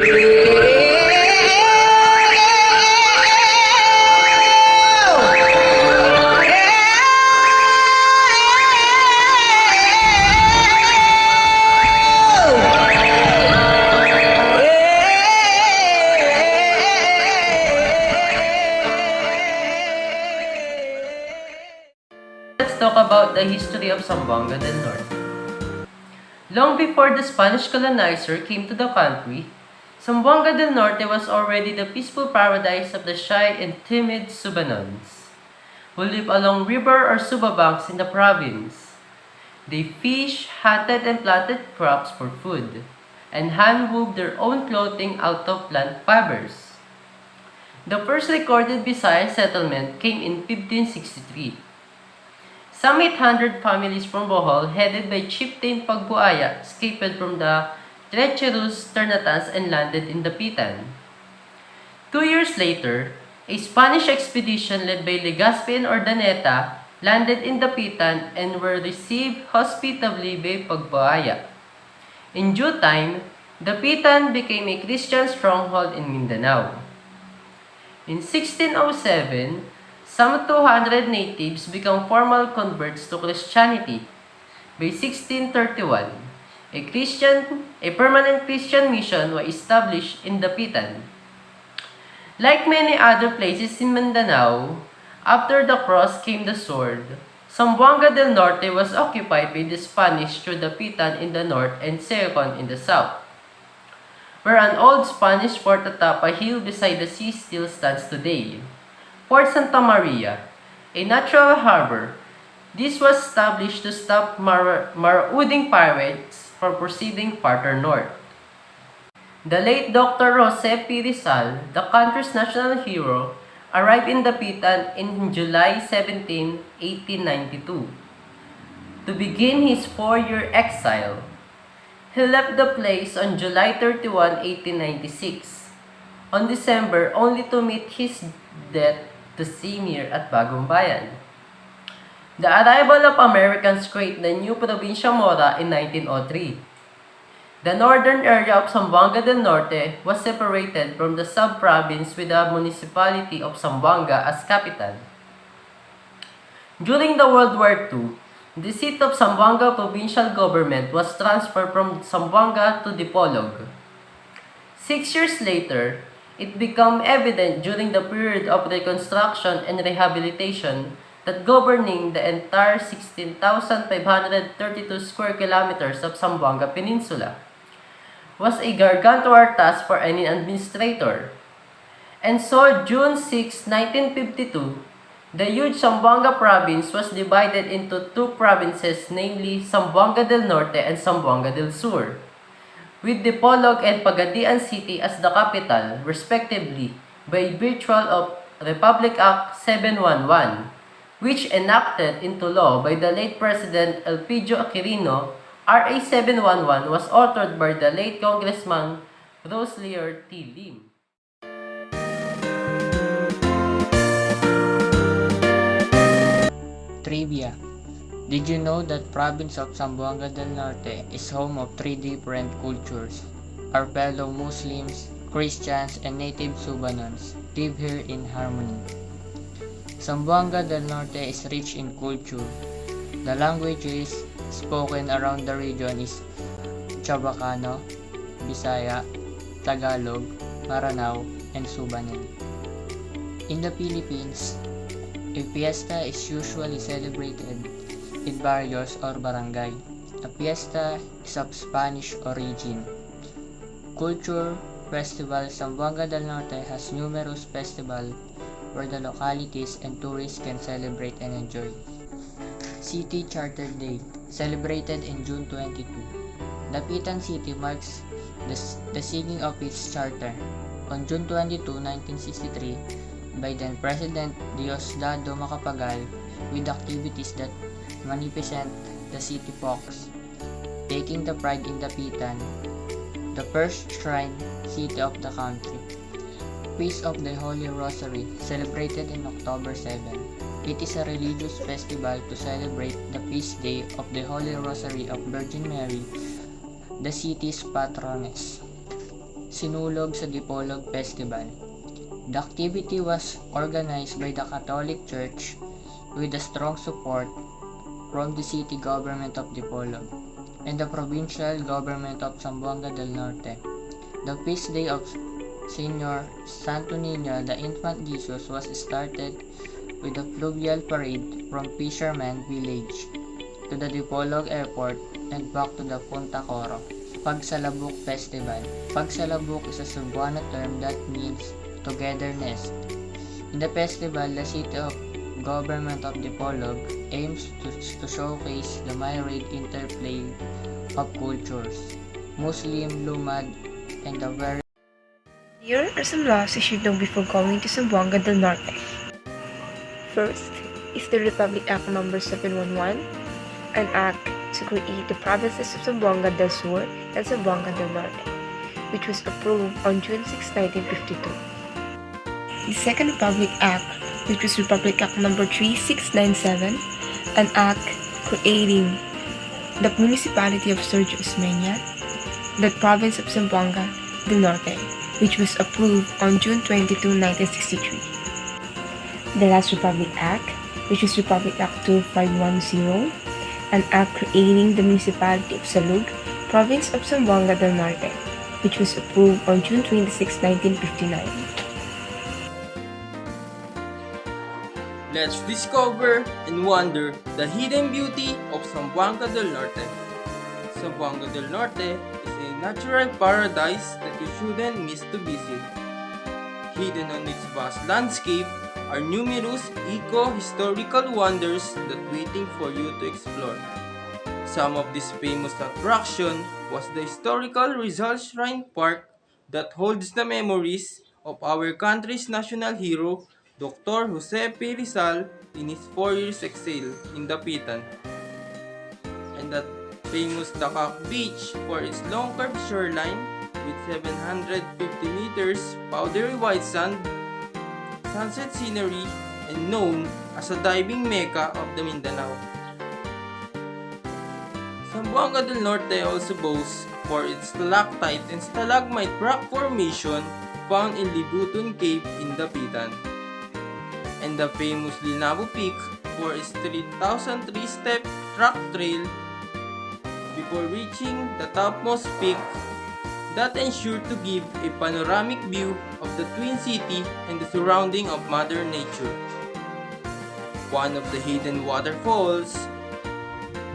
Let's talk about the history of Zamboanga del Norte. Long before the Spanish colonizer came to the country, Zamboanga del Norte was already the peaceful paradise of the shy and timid Subanons, who live along river or suba banks in the province. They fished, hunted, and planted crops for food, and hand-wove their own clothing out of plant fibers. The first recorded Bisaya settlement came in 1563. Some 800 families from Bohol, headed by Chieftain Pagbuaya, escaped from the treacherous Ternatans and landed in Dapitan. 2 years later, a Spanish expedition led by Legazpi and Urdaneta landed in Dapitan and were received hospitably by Pagbuaya. In due time, Dapitan became a Christian stronghold in Mindanao. In 1607, some 200 natives became formal converts to Christianity. By 1631, a permanent Christian mission was established in Dapitan. Like many other places in Mindanao, after the cross came the sword. Zamboanga del Norte was occupied by the Spanish through Dapitan in the north and Secon in the south, where an old Spanish fort atop a hill beside the sea still stands today. Fort Santa Maria, a natural harbor. This was established to stop marauding pirates from proceeding farther north. The late Dr. Jose P. Rizal, the country's national hero, arrived in Dapitan in July 17, 1892, to begin his 4-year exile. He left the place on July 31, 1896. On December, only to meet his death the same year at Bagong Bayan. The arrival of Americans created the new Provincia Mora in 1903. The northern area of Zamboanga del Norte was separated from the sub-province with the municipality of Zamboanga as capital. During the World War II, the seat of Zamboanga provincial government was transferred from Zamboanga to Dipolog. 6 years later, it became evident during the period of reconstruction and rehabilitation that governing the entire 16,532 square kilometers of Zamboanga Peninsula was a gargantuar task for any administrator. And so, June 6, 1952, the huge Zamboanga province was divided into two provinces, namely Zamboanga del Norte and Zamboanga del Sur, with Dipolog and Pagadian City as the capital, respectively, by virtue of Republic Act 711, which enacted into law by the late President Elpidio Aquilino. RA 711 was authored by the late Congressman Roslier T. Lim. Trivia. Did you know that province of Zamboanga del Norte is home of 3 different cultures? Our fellow Muslims, Christians, and native Subanons live here in harmony. Zamboanga del Norte is rich in culture. The languages spoken around the region is Chabacano, Bisaya, Tagalog, Maranao, and Subanen. In the Philippines, a fiesta is usually celebrated in barrios or barangay. A fiesta is of Spanish origin. Culture Festival. Zamboanga del Norte has numerous festivals where the localities and tourists can celebrate and enjoy. City Charter Day, celebrated in June 22. Dapitan City marks the signing of its charter on June 22, 1963 by then President Diosdado Macapagal, with activities that magnificent the city folks, taking the pride in Dapitan, the first shrine city of the country. Feast of the Holy Rosary, celebrated in October 7. It is a religious festival to celebrate the feast day of the Holy Rosary of Virgin Mary, the city's patroness. sinulog sa Dipolog Festival. The activity was organized by the Catholic Church with the strong support from the city government of Dipolog and the provincial government of Zamboanga del Norte. The feast day of Señor Santo Niño, the infant Jesus, was started with a fluvial parade from Fisherman Village to the Dipolog Airport and back to the Punta Coro. Pagsalabok Festival. Pagsalabok is a Cebuano term that means togetherness. In the festival, the city of government of Dipolog aims to showcase the myriad interplay of cultures, Muslim, Lumad, and the very. Here are some laws issued long before going to Zamboanga del Norte. First is the Republic Act No. 711, an act to create the provinces of Zamboanga del Sur and Zamboanga del Norte, which was approved on June 6, 1952. The Second Republic Act, which was Republic Act No. 3697, an act creating the municipality of Sergio Osmeña, the province of Zamboanga del Norte, which was approved on June 22, 1963. The last Republic Act, which is Republic Act 2510, an act creating the municipality of Salug, province of Zamboanga del Norte, which was approved on June 26, 1959. Let's discover and wonder the hidden beauty of Zamboanga del Norte. Zamboanga del Norte is a natural paradise that you shouldn't miss to visit. Hidden on its vast landscape are numerous eco-historical wonders that waiting for you to explore. Some of this famous attraction was the historical Rizal Shrine Park that holds the memories of our country's national hero, Dr. Jose P. Rizal, in his 4 years exile in Dapitan. And that famous Dakak Beach for its long curved shoreline with 750 meters powdery white sand, sunset scenery, and known as a diving mecca of the Mindanao. Zamboanga del Norte also boasts for its stalactite and stalagmite rock formation found in Libuton Cave in Dapitan, and the famous Linabo Peak for its 3,003-step track trail before reaching the topmost peak that ensure to give a panoramic view of the Twin City and the surrounding of Mother Nature. One of the hidden waterfalls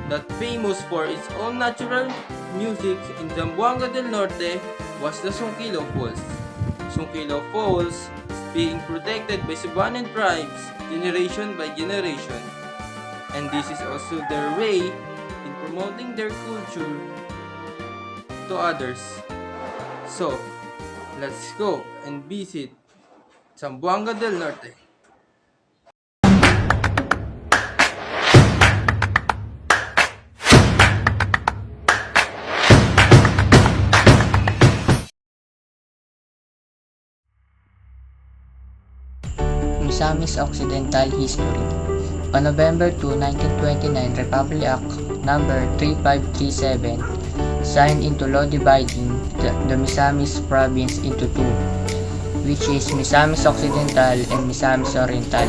that famous for its own natural music in Zamboanga del Norte was the Sungkilo Falls. Sungkilo Falls is being protected by Cebuanan tribes generation by generation, and this is also their way in promoting their culture to others. So, let's go and visit Zamboanga del Norte. Misamis Occidental History. On November 2, 1929, Republic Act No. 3537 signed into law dividing the Misamis province into two, which is Misamis Occidental and Misamis Oriental.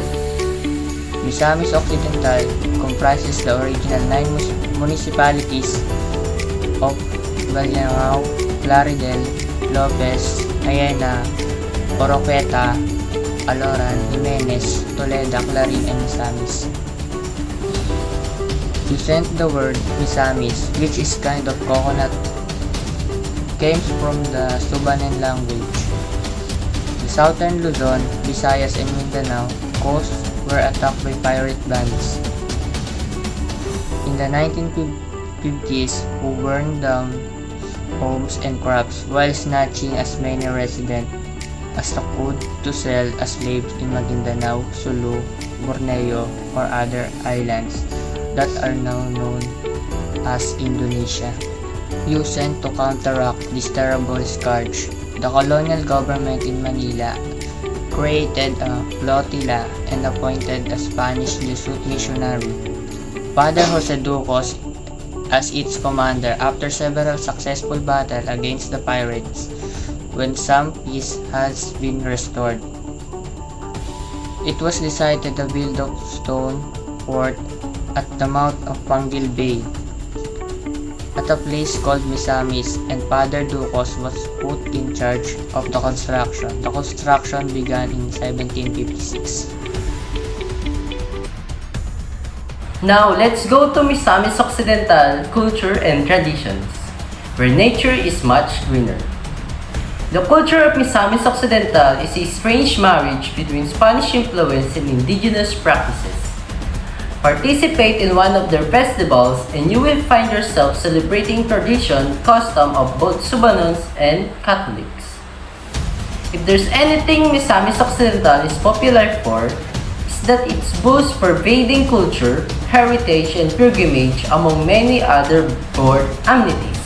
Misamis Occidental comprises the original 9 municipalities of Balangao, Plaridel, Lopez, Ayena, Oroqueta, Aloran, Jimenez, Toledo, Clarin, and Misamis. To send the word Misamis, which is kind of coconut, came from the Subanen language. The southern Luzon, Visayas, and Mindanao coasts were attacked by pirate bands. In the 1950s, who burned down homes and crops while snatching as many residents as the could to sell as slaves in Maguindanao, Sulu, Borneo, or other islands that are now known as Indonesia. Used to counteract this terrible scourge, the colonial government in Manila created a flotilla and appointed a Spanish Jesuit missionary, Father Jose Ducos, as its commander. After several successful battles against the pirates, when some peace has been restored. It was decided to build a stone fort at the mouth of Pangil Bay at a place called Misamis, and Father Ducos was put in charge of the construction. The construction began in 1756. Now, let's go to Misamis Occidental culture and traditions, where nature is much greener. The culture of Misamis Occidental is a strange marriage between Spanish influence and indigenous practices. Participate in one of their festivals and you will find yourself celebrating tradition, custom of both Subanons and Catholics. If there's anything Misamis Occidental is popular for, is that its boasts pervading culture, heritage, and pilgrimage among many other board amenities.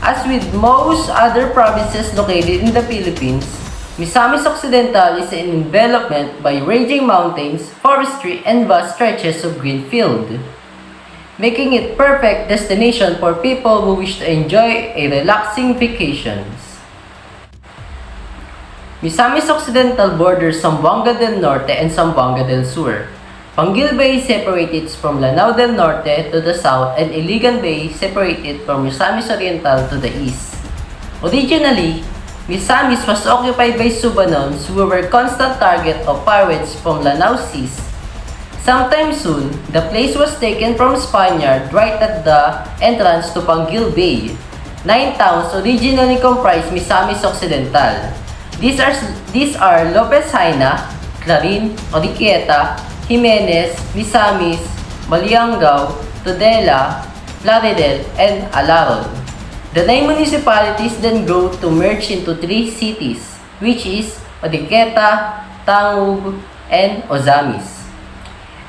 As with most other provinces located in the Philippines, Misamis Occidental is an envelopment by raging mountains, forestry, and vast stretches of green field, making it perfect destination for people who wish to enjoy a relaxing vacations. Misamis Occidental borders Zamboanga del Norte and Zamboanga del Sur. Pangil Bay separates from Lanao del Norte to the south and Iligan Bay separated from Misamis Oriental to the east. Originally, Misamis was occupied by Subanons who were constant target of pirates from Lanao Seas. Sometime soon, the place was taken from Spaniard right at the entrance to Pangil Bay. 9 towns originally comprised Misamis Occidental. These are Lopez Haina, Clarin, Oriqueta, Jimenez, Misamis, Maliangao, Tudela, Plaridel, and Alaron. The 9 municipalities then grew to merge into 3 cities, which is Oriqueta, Tangub, and Ozamis.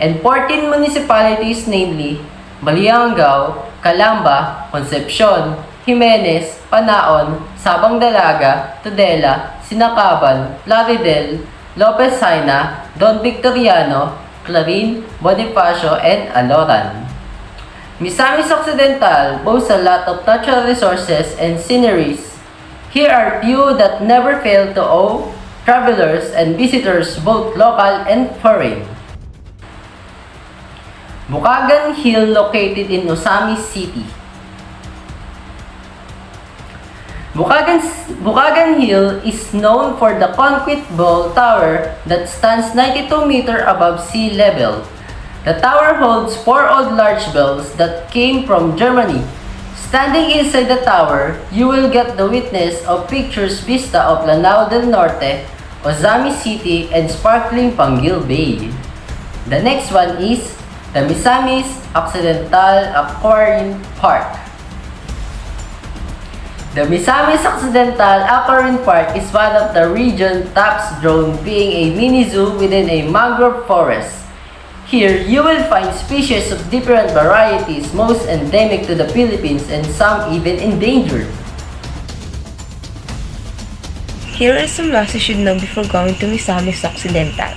And 14 municipalities, namely Maliangao, Calamba, Concepcion, Jimenez, Panaon, Sabang Dalaga, Tudela, Sinacaban, Plaridel, Lopez Haina, Don Victoriano, Clarin, Bonifacio, and Aloran. Misamis Occidental boasts a lot of natural resources and sceneries. Here are few that never fail to awe travelers and visitors both local and foreign. Bukagan Hill located in Misamis City. Bukagan Hill is known for the concrete bell tower that stands 92 meters above sea level. The tower holds 4 old large bells that came from Germany. Standing inside the tower, you will get the witness of pictures vista of Lanao del Norte, Ozamis City, and sparkling Pangil Bay. The next one is the Misamis Occidental Aquarium Park. The Misamis Occidental Aquarium Park is one of the region's top drawn, being a mini zoo within a mangrove forest. Here, you will find species of different varieties, most endemic to the Philippines and some even endangered. Here are some laws you should know before going to Misamis Occidental.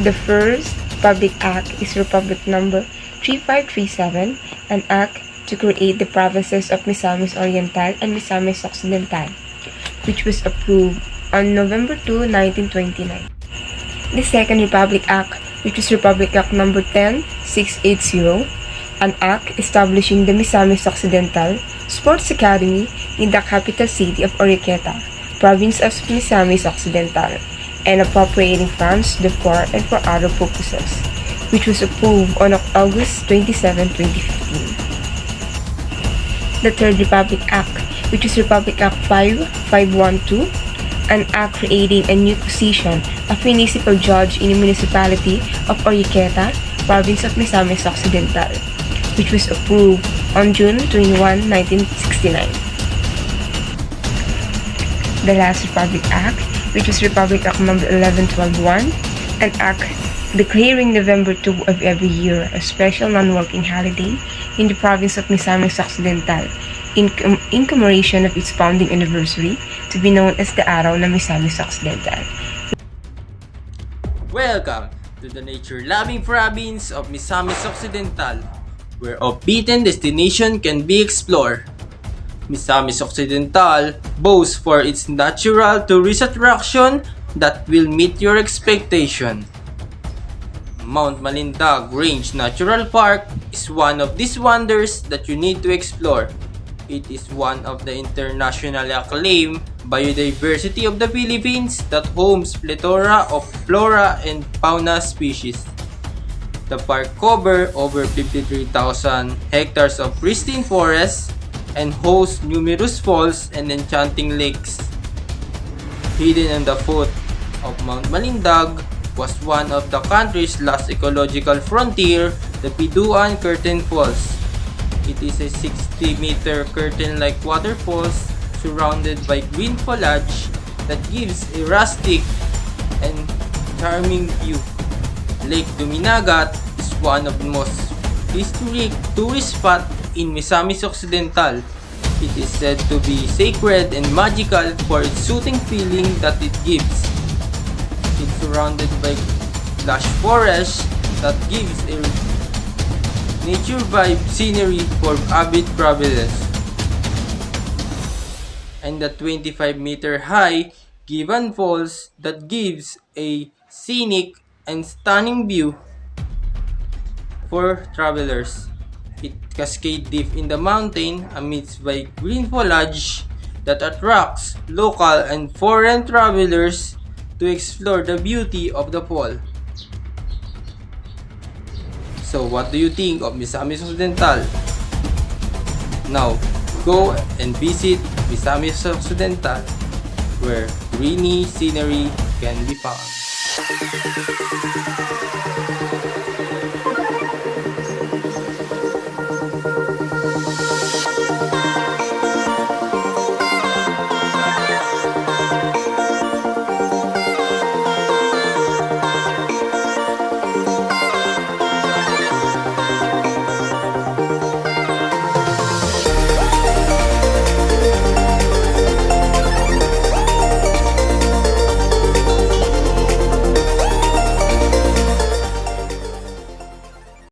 The first Public Act is Republic Number 3537, an act to create the provinces of Misamis Oriental and Misamis Occidental, which was approved on November 2, 1929. The Second Republic Act, which is Republic Act Number 10680, an act establishing the Misamis Occidental Sports Academy in the capital city of Oriqueta, province of Misamis Occidental, and appropriating funds therefor and for other purposes, which was approved on August 27, 2015. The Third Republic Act, which is Republic Act 5512, an act creating a new position of municipal judge in the municipality of Oriqueta, province of Misamis Occidental, which was approved on June 21, 1969. The last Republic Act, which is Republic Act Number 11121, an act declaring November 2 of every year a special non-working holiday in the province of Misamis Occidental in commemoration of its founding anniversary, to be known as the Araw ng Misamis Occidental. Welcome to the nature-loving province of Misamis Occidental, where off-beaten destination can be explored. Misamis Occidental boasts for its natural tourist attraction that will meet your expectation. Mount Malindag Range Natural Park is one of these wonders that you need to explore. It is one of the internationally acclaimed biodiversity of the Philippines that homes plethora of flora and fauna species. The park covers over 53,000 hectares of pristine forests and hosts numerous falls and enchanting lakes. Hidden on the foot of Mount Malindag was one of the country's last ecological frontier, the Piduan Curtain Falls. It is a 60-meter curtain-like waterfalls surrounded by green foliage that gives a rustic and charming view. Lake Duminagat is one of the most historic tourist spots in Misamis Occidental. It is said to be sacred and magical for its soothing feeling that it gives. It's surrounded by lush forest that gives a nature vibe scenery for avid travelers. And the 25-meter high Givan Falls that gives a scenic and stunning view for travelers. It cascades deep in the mountain amidst by green foliage that attracts local and foreign travelers to explore the beauty of the fall. So what do you think of Misamis Occidental? Now, go and visit Misamis Occidental where greeny scenery can be found.